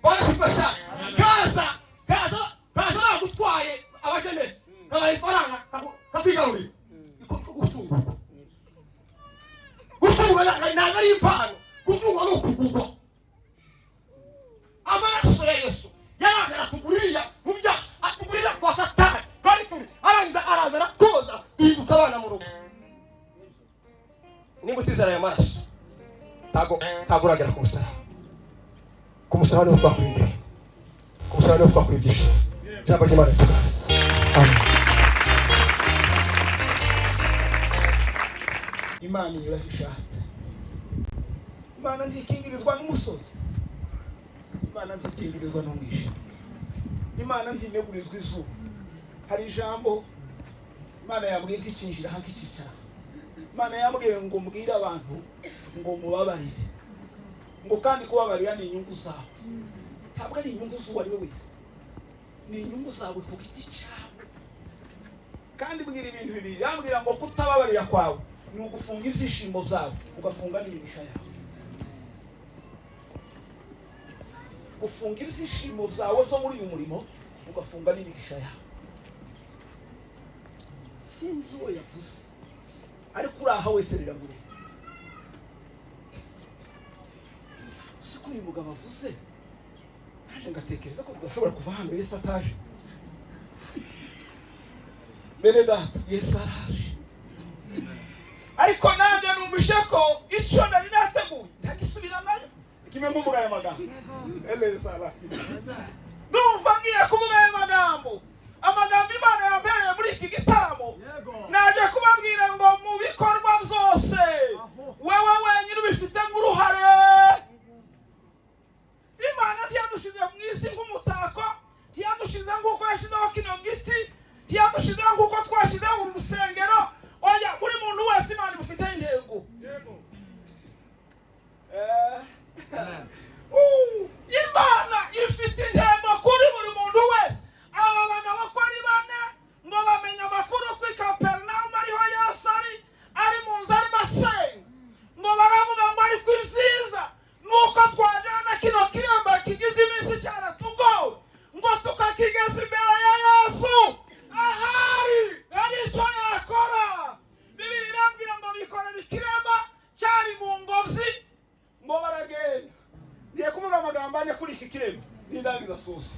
Bwana kifasha gaza bagutwaye abajenesi n'abaye ifaranga kapigaruri gufungurwa. Gufungurwa ntabwo ari impano, gufungurwa ni ukugurwa. Amaraso ya Yesu yaraje aratugurira mu byaha, atugurira kwa Satani, kandi araza arakoza bibuka abana mu rugo. Niba utizera aya maraso ntabwo uragera ku musaraba. Ku musaraba niho twakura imbere, ku musaraba niho twakura ibyishimo. Ijambo ry'Imana ritugaze. Amen. Imana inyura ishatse. Imana ntikingirizwa n'umusozi, Imana ntikingirizwa n'umwijima, Imana ntinegurizwa izuba. Hari ijambo Imana yabwiye kicinjira hakicara. Imana yabwiye ngo mbwira abantu ngo mubabarire, ngo kandi kubabarira ni inyungu zawe, ntabwo ari inyungu z'uwo ari we wese. ni inyungu zawe ku giti cyawe. Kandi mbwira ibintu bibiri, yambwira ngo kutababarira kwawe ni ugufunga ibyishimo byawe ugafunga n'imigisha yawe. Gufunga ibyishimo byawe zo muri uyu murimo ugafunga n'imigisha yawe. Sinzi uwo yavuze ariko uraha wese riramureba. Siko uyu mugabo avuze naje ngatekereza ko tudashobora kuva hano Yesu ataje. Bene data, Yesu araje. Ariko nanjye numvishe ko icyo nari nateguye ntagisubira nayo. Kimwe mu mugaya magambo. Eleza la. Ndumva ngiye kuvuga aya magambo. Amagambo Imana yambereye muri iki gitaramo. Naje kubabwira ngo mu bikorwa byose wewe wenyine ubifite uruhare. Imana ntiyadushize mu isi nk'umutako, ntiyadushize nk'uko yashyizeho kino giti, ntiyadushize nk'uko twashyizeho uru rusengero. Oya, buri muntu wese Imana imufite intego. Imana ifite intego kuri buri muntu wese. Aba bagabo ko ari bane ngo bamenye amakuru kuri Kaperinawumu ariho Yesu ari mu nzu arimo asenga, ngo baravuga ngo ari kwizihiza nuko twajyana kino kiremba kigize iminsi cyaratugowe ngo tukakigeza imbere ya Yesu ahari ari icyo yakora. Bibiliya irambwira ngo bikorera ikiremba cyari mu ngobyi ngo baragenda. Ngiye kuvuga amagambo ane kuri iki kiremba n'indangiza sose.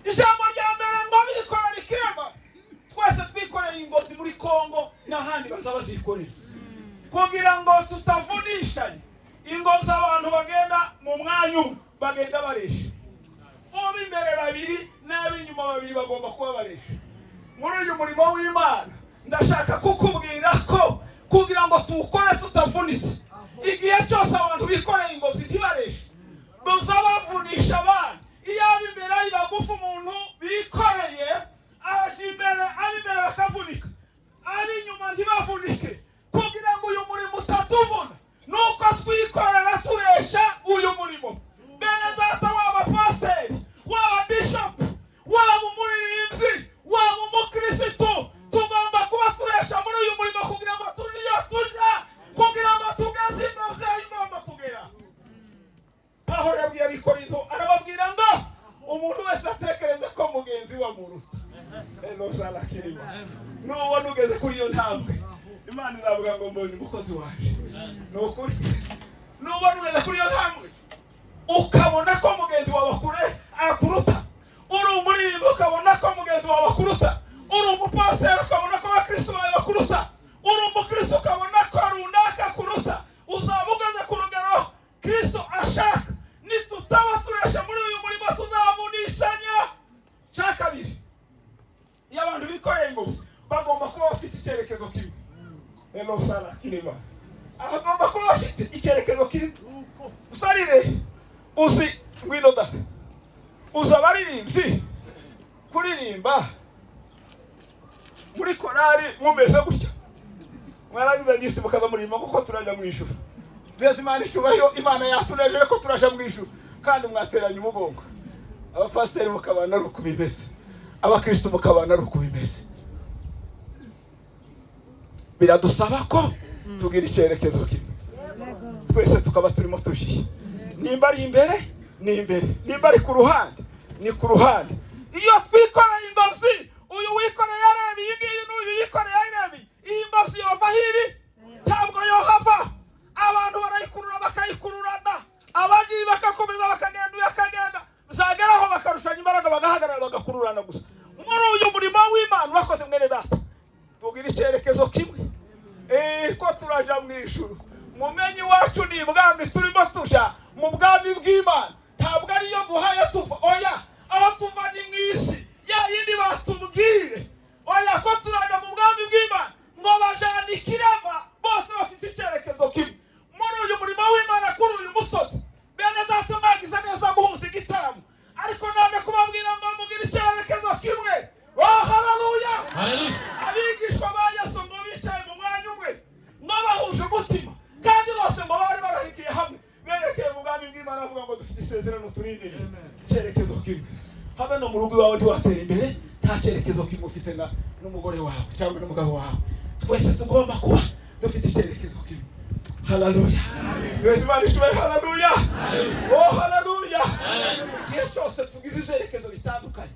Ijambo rya mbere ngo bikorera ikiremba, twese twikoreye ingobyi muri Kongo n'ahandi bazaba zikorera kugira ngo tutavunishanye. Ingobyi abantu bagenda mu mwanya umwe bagenda baresha, imbere babiri n'ab'inyuma babiri bagomba kuba baresha. Muri uyu murimo w'Imana ndashaka kukubwira ko kugira ngo tuwukore tutavunitse, igihe cyose abantu bikoreye ingobyi ntibareshe bazabavunisha abandi. Iyo ab'imbere ari bagufi umuntu bikoreye aje imbere, ab'imbere bakavunika, ab'inyuma ntibavunike. Kugira ngo uyu murimo utatuvuna nuko twikorera turesha uyu murimo. Bene data, waba pasiteri, waba bishopu, waba umuririmbyi, waba umukirisitu, tugomba kuba turesha muri uyu murimo kugira ngo turiyo tujya, kugira ngo tugeze imbere y'Imana kugera. Pawulo yabwiye Abikorinto arababwira ngo umuntu wese atekereza ko mugenzi we amuruta. Eloza la kirima. Nubona ugeze kuri iyo ntambwe, Imana izavuga ngo mbonye umukozi waje. Nukuri. Nubona ugeze kuri iyo ntambwe ukabona ko mugenzi wawe akuruta, uri umuririmbyi ukabona ko mugenzi wawe akuruta, uri umupasiteri ukabona ko abakristo bawe bakuruta, uri umukristo ukabona ko runaka akuruta, uzaba ugeze ku rugero Kristo ashaka. Nitutaba turesha muri uyu murimo tuzabunishanya. Cya kabiri, iyo abantu bikoreye ingobyi bagomba kuba bafite icyerekezo kimwe. Eloza la kirima. Agomba kuba bafite icyerekezo kimwe. Usarire uzi ngwino da uza abaririmbyi kuririmba muri korari mumeze gutya, mwaragize ngisi mukaza murimo kuko turajya mu ijuru. Twese Imana icyubahiro, Imana yatunejeje ko turaje mu ijuru, kandi mwateranye umugongo. Abapasiteri mukabana ari uko bimeze, abakristo mukabana ari uko bimeze. Biradusaba ko tugira icyerekezo kimwe, twese tukaba turimo tujiye. Nimba ari imbere ni imbere, nimba ari ku ruhande ni ku ruhande. Iyo twikoreye ingobyi, uyu wikoreye areba iyi ngiyi n'uyu yikoreye areba iyi ngobyi yova hiri ntabwo yohava. Abantu barayikurura bakayikururana, abandi bakakomeza bakagenda, uyu akagenda, bizageraho bakarushanya imbaraga bagahagarara bagakururana gusa. Muri uyu murimo w'Imana urakoze mwene data, tugira icyerekezo kimwe. Ko turaja mu ijuru. Mumenyi wacu ni ibwami turimo tuja mu bwami bw'Imana, ntabwo ariyo duhaye tuva. Oya, aho tuva ni mu isi ya yindi batubwire. Oya, ko turaja mu bwami bw'Imana ngo bajana ikirema bose bafite icyerekezo kimwe. Muri uyu murimo w'Imana kuri uyu musozi, bene data mwagize neza muhuza igitaramo, ariko naje kubabwira ngo mugire icyerekezo kimwe. Oh, haleluya! Abigishwa ba Yesu ngo bicaye mu mwanya umwe ngo bahuje umutima, kandi bose ngo bari barahikiye hamwe berekeye mu bwami bw'Imana, avuga ngo dufite isezerano turindiriye. Icyerekezo kimwe. habe no mu rugo iwawe ntiwatera imbere nta cyerekezo kimwe ufite n'umugore wawe cyangwa n'umugabo wawe. Twese tugomba kuba dufite icyerekezo kimwe. Haleluya. Yesu Imana ishimwe. Haleluya. Oh haleluya. Igihe cyose tugize icyerekezo bitandukanye,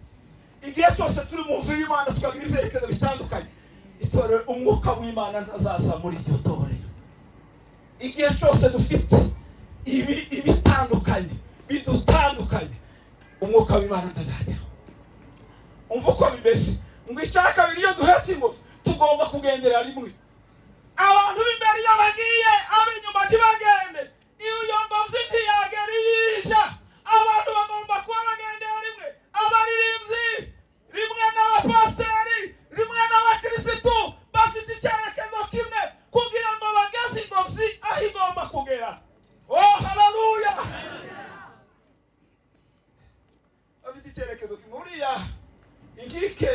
igihe cyose turi mu nzu y'Imana tukagira icyerekezo bitandukanye, itorero umwuka w'Imana ntazaza muri iryo torero. Igihe cyose dufite ibitandukanye bidutandukanye, umwuka w'Imana ntazajyaho. Umva uko bimeze ngo icya kabiri iyo duhetse ingobyi tugomba kugendera rimwe. Abantu b'imbere iyo bagiye ab'inyuma ntibagende, iyo ngobyi ntiyagera iyija. Abantu bagomba kuba bagendera rimwe, abaririmbyi rimwe n'abapasiteri rimwe n'abakirisitu bafite icyerekezo kimwe kugira ngo bageze ingobyi aho igomba kugera. Oh haleluya. Bafite icyerekezo kimwe. Uriya inkike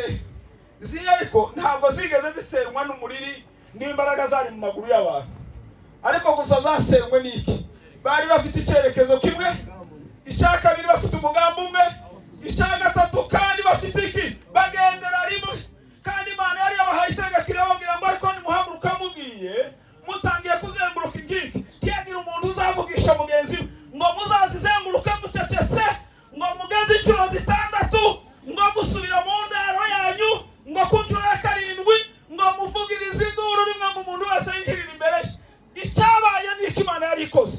z'Iyeriko ntabwo zigeze zisenywa n'umuriri n'imbaraga zari mu maguru y'abantu, ariko gusa zasenywe n'iki? Bari bafite icyerekezo kimwe. Icya kabiri bafite umugambi umwe. Icya gatatu kandi bafite iki? Bagendera rimwe. Kandi Imana yari yabahaye itegeko irababwira ngo ariko nimuhaguruka mugiye mutangiye kuzenguruka inkike, ntiyagira umuntu uzavugisha mugenzi we ngo muzazizenguruke mucecetse, ngo mugeze inshuro 6, ngo musubira mu ndaro yanyu, ngo ku nshuro ya 7 ngo muvugirize induru rimwe ngo umuntu wese yinjirire imbere ye. Icyabaye ni iki Imana yari ikoze?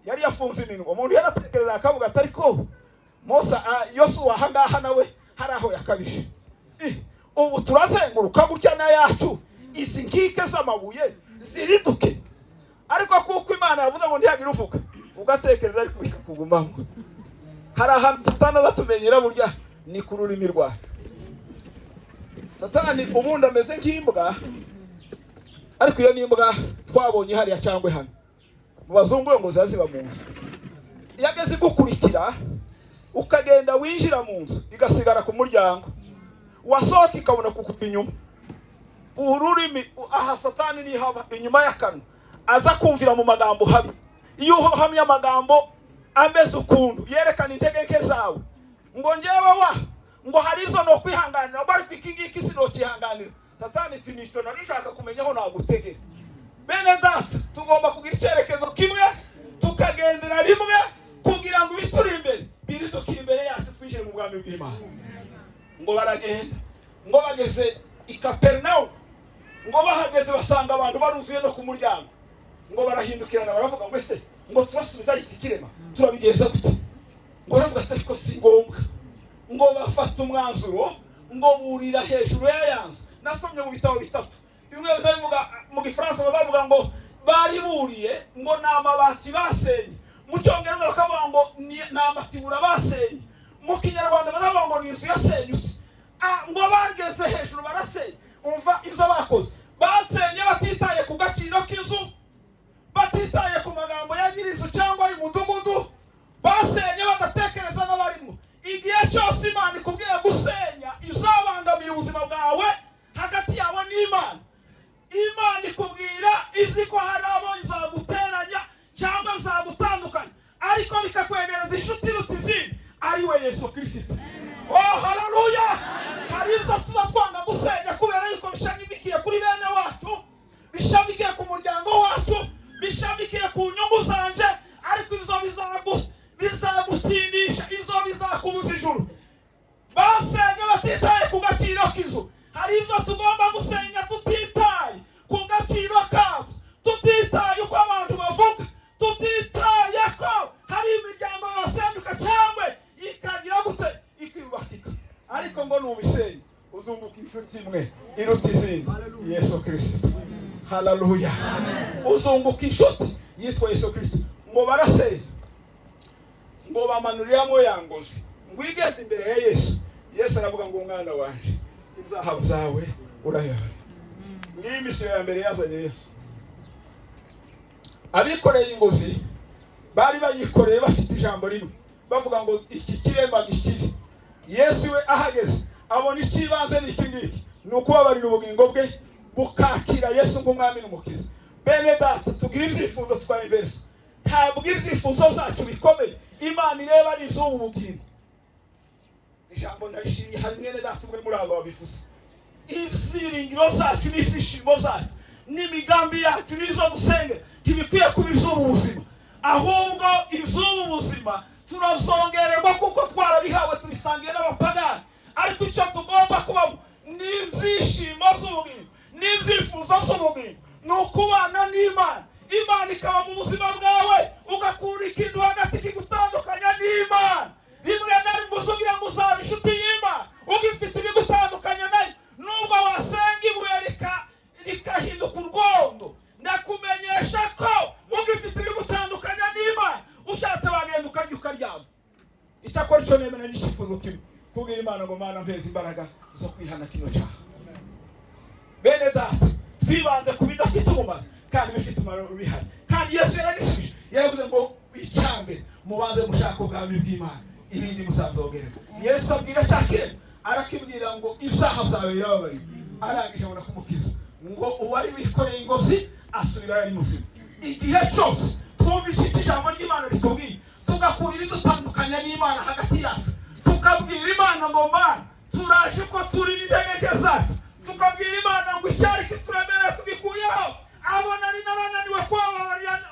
Yari yafunze iminwa. Umuntu yaratekereza akavuga ati ariko Mose Yosuwa ahangaha nawe hari aho yakabije. Ubu turazenguruka gutya na yacu izi nkike z'amabuye ziriduke. Ariko kuko Imana yavuze ngo ntihagire uvuga, ugatekereza ariko bikakugumamo. Hari ahantu Satani azatumenyera burya ni ku rurimi rwacu. Satani ubundi ameze nk'imbwa, ariko iyo n'imbwa twabonye hariya cyangwa hano mu bazungu ngo zaziba mu nzu. Iyo ageze igukurikira ukagenda winjira mu nzu igasigara ku muryango, wasohoka ikabona kukuba inyuma. Ururimi aha Satani ni haba inyuma y'akanwa aza kumvira mu magambo habi. Iyo uhamye amagambo ameze ukundu yerekana intege nke zawe, ngo njyewe ngo hari izo no kwihanganira, ngo ariko iki ngiki sinokihanganira. Satani ati nicyo narishaka kumenya aho nagutegera. Bene data tugomba kugira icyerekezo kimwe, tukagendera rimwe kugira ngo ibituri imbere biridukire imbere yacu twinjire mu bwami bw'Imana. Ngo baragenda, ngo bageze i Kaperinawumu, ngo bahageze basanga abantu baruzuye no ku muryango, ngo barahindukirana baravuga ngo ese ngo turasubiza iki kirema turabigeza gute? Ngo baravuga ati ariko si ngombwa. Ngo bafata umwanzuro, ngo burira hejuru y'ayanzu. Nasomye mu bitabo bitatu, bimwe bivuga mu Gifaransa bavuga ngo bari buriye ngo n'amabati basenye, mu Cyongereza bakavuga ngo n'amatibura basenye, mu Kinyarwanda baravuga ngo ni inzu yasenyutse. Ngo bageze hejuru barasenye. Umva ibyo bakoze, basenye batitaye ku gaciro k'inzu, batitaye ku magambo ya nyir'inzu cyangwa y'umudugudu, basenye badatekereza n'abarimo. Igihe cyose Imana ikubwiye gusenya izabangamiye ubuzima bwawe hagati yawe n'Imana, Imana ikubwira izi ko hari abo izaguteranya cyangwa izagutandukanya, ariko bikakwegereza inshuti iruta izindi ari we Yesu Kristo. Oh haleluya. Hari izo tuza twanga gusenya kubera yuko bishamikiye kuri bene wacu, bishamikiye ku muryango wacu, bishamikiye ku nyungu zanje, ariko izo bizagusindisha, izo bizakubuza ijuru. Basenye batitaye ku gaciro k'inzu. Hari izo tugomba gusenya tutitaye ku gaciro kabo, tutitaye uko abantu bavuga, tutitaye ko hari imiryango yasenyuka cyangwa ikagira gute ikiyubakika. Ariko ngo nubisenye uzunguka inshuti imwe iruta izindi, Yesu Kristo. Haleluya. Uzunguka inshuti yitwa Yesu Kristo. Ngo barasenya, ngo bamanuriramo yangoze, ngo igeze imbere ya Yesu. Yesu aravuga ngo umwana wanje ibyaha byawe urayahaye. Ngiyi misiyo ya mbere yazanye Yesu. Abikoreye ingozi bari bayikoreye bafite ijambo rimwe, bavuga ngo iki kirema gikiri. Yesu we ahageze abona ikibanze n'iki ngiki, ni ukubabarira ubugingo bwe bukakira Yesu nk'umwami n'umukiza. Bene data tugira ibyifuzo twa inverse, ntabwo ibyifuzo zacu bikomeye. Imana ireba ari iz'ubu bugingo. ijambo narishimye hari mwene data umwe muri abo babivuze ibyiringiro zacu n'izishimo zacu n'imigambi yacu n'izo dusenge ntibikwiye kuba izuba ubuzima ahubwo izuba ubuzima turazongererwa kuko twarabihawe tubisangiye n'abapagani ariko icyo tugomba kubamo n'ibyishimo z'ubugingo n'ibyifuzo z'ubugingo ni ukubana n'Imana Imana ikaba mu buzima bwawe ugakura ikintu hagati kigutandukanya n'Imana rimwe na rimwe uzugira ngo uzaba inshuti y'Imana ugifite ibigutandukanya nayo nubwo wasenga ibuye rikahinduka urwondo ndakumenyesha ko ugifite ibigutandukanya n'Imana ushatse wagenda ukarya ukaryama icyakora icyo nemera n'icyifuzo kimwe kubwira Imana ngo Mana mpeza imbaraga zo kwihana kino cyaha bene data twibanze ku bidafite umumaro kandi bifite umumaro bihari kandi Yesu yaragisubije yaravuze ngo icyambere mubanze mushaka ubwami bw'Imana ibindi muzabyongererwa Yesu abwira cyakire arakibwira ngo ibyaha byawe birababariwe arangije abona kumukiza ngo uwari wikoreye ingobyi asubirayo ari muzima igihe cyose twumvise ijambo ry'Imana ritubwiye tugakura ibidutandukanya n'Imana hagati yacu tukabwira Imana ngo Mana turaje ko turi n'intege zacu tukabwira Imana ngo icyari kituremereye tugikuyeho abo nari narananiwe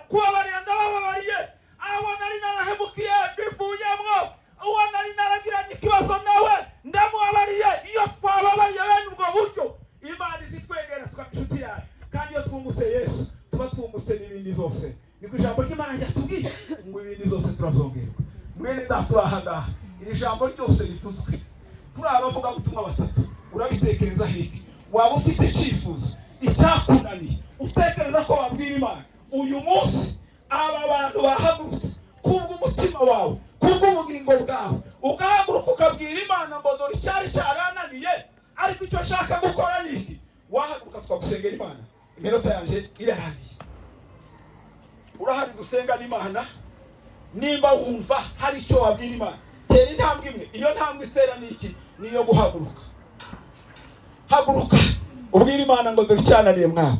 kubabarira ndababariye abo nari narahemukiye bivuyemo uwo nari naragiranye ikibazo nawe ndamubabariye iyo twababariye bene ubwo buryo Imana izitwegera tukabishuti yayo kandi iyo twungutse Yesu tuba twungutse n'ibindi zose niko ijambo ry'Imana ryatubwiye ngo ibindi zose turazongerwa mwene data ahangaha iri jambo ryose rifuzwe kuri abavuga ubutumwa batatu urabitekereza hiki waba ufite icyifuzo icyakunaniye utekereza ko wabwira Imana uyu munsi aba bantu bahagurutse kubw'umutima wawe kubw'ubugingo bwawe ugahaguruka ukabwira Imana ngo dore icyari cyarananiye ariko icyo nshaka gukora ni iki wahaguruka twagusengera Imana iminota yanjye irarangiye urahari gusenga n'Imana nimba wumva hari icyo wabwira Imana tera intambwe imwe iyo ntambwe itera ni iki niyo guhaguruka haguruka ubwira Imana ngo dore icyananiye mwawe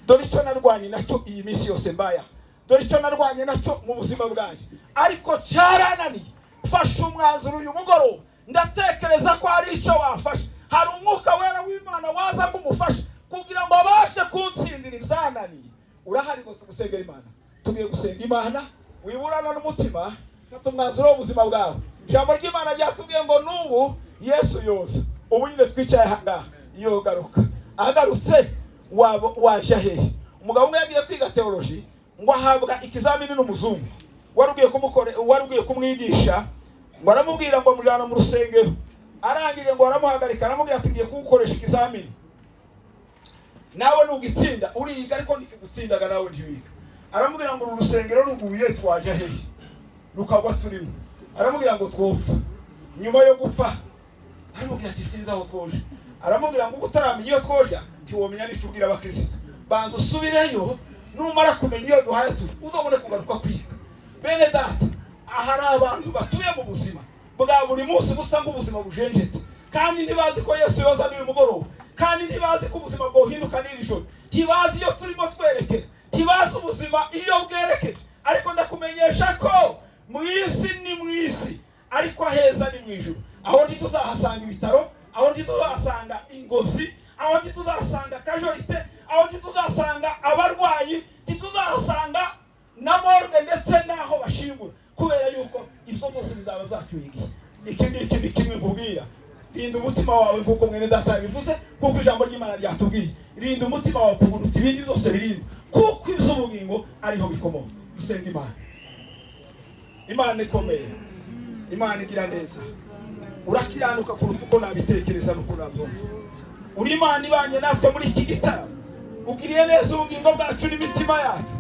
dore icyo narwanye nacyo iyi minsi yose mbaya dore icyo narwanye nacyo mu buzima bwanjye ariko cyarananiye fasha umwanzuro uyu mugoroba ndatekereza ko hari icyo wafasha hari umwuka wera w'Imana waza kumufasha kugira ngo abashe kunsindira ibyananiye urahari ngo tugusengera Imana tugiye gusenga Imana wiburana n'umutima fata umwanzuro w'ubuzima bwawe ijambo ry'Imana ryatubwiye ngo n'ubu Yesu yoza ubu nyine twicaye ahangaha iyo garuka agarutse waje hehe umugabo umwe yagiye kwiga theology ngo ahabwa ikizamini n'umuzungu wari ugiye kumwigisha ngo aramubwira ngo mujyana mu rusengero arangije ngo aramuhagarika aramubwira ati ngiye kugukoresha ikizamini nawe nugitsinda uriga ariko nikigutsindaga nawe ntiwiga aramubwira ngo uru rusengero ruguye twaje hehe rukagwa turimo aramubwira ngo twopfa nyuma yo gupfa aramubwira ati sinzi aho twoje aramubwira ngo utaramenya iyo twoja ntiwomenya n'icyo ubwira abakristo banza usubireyo numara kumenya iyo duhaye turi uzobone kugaruka kwiga bene data ahari abantu batuye mu buzima bwa buri munsi busa nk'ubuzima bujenjetse kandi ntibazi ko Yesu yoza n'uyu mugoroba kandi ntibazi ko ubuzima bwohinduka n'iri joro ntibazi iyo turimo twerekera ntibazi ubuzima iyo bwerekera ariko ndakumenyesha ko mu isi ni mu isi ariko aheza ni mu ijuru aho ntituzahasanga ibitaro aho ntituzahasanga ingobyi aho ntituzahasanga kajorite aho ntituzahasanga abarwayi ntituzahasanga na morgue ndetse n'aho bashingura kubera yuko ibyo byose bizaba byacyuye igihe iki ni kimwe nkubwira rinda umutima wawe nk'uko mwene data yabivuze kuko ijambo ry'Imana ryatubwiye rinda umutima wawe kuguruta ibindi byose birinda kuko iby'ubugingo ariho bikomoka dusenga Imana ikomeye Imana igira neza urakiranuka kuruta uko nabitekereza n'uko nabyumva uri Imana ibanye natwe muri iki gitaramo ugiriye neza ubugingo bwacu n'imitima yacu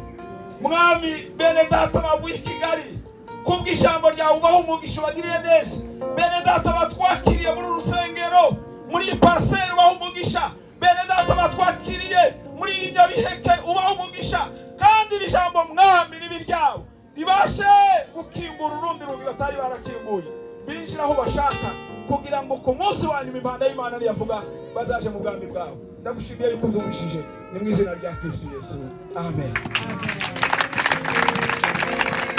mwami bene data bavuye i Kigali kubw'ijambo ryawe ubaho umugisha ubagiriye neza bene data batwakiriye muri urusengero muri iyi parcelle ubaho umugisha bene data batwakiriye muri iyi Nyabiheke ubaho umugisha kandi iri jambo mwami ribi ryawe ribashe gukingura urundi rugi batari barakinguye binjira aho bashaka kugira ngo ku munsi wa nyuma impanda y'Imana niyavuga bazaje mu bwami bwawe ndagushimiye yuko uzumishije ni mu izina rya Kristo Yesu amen.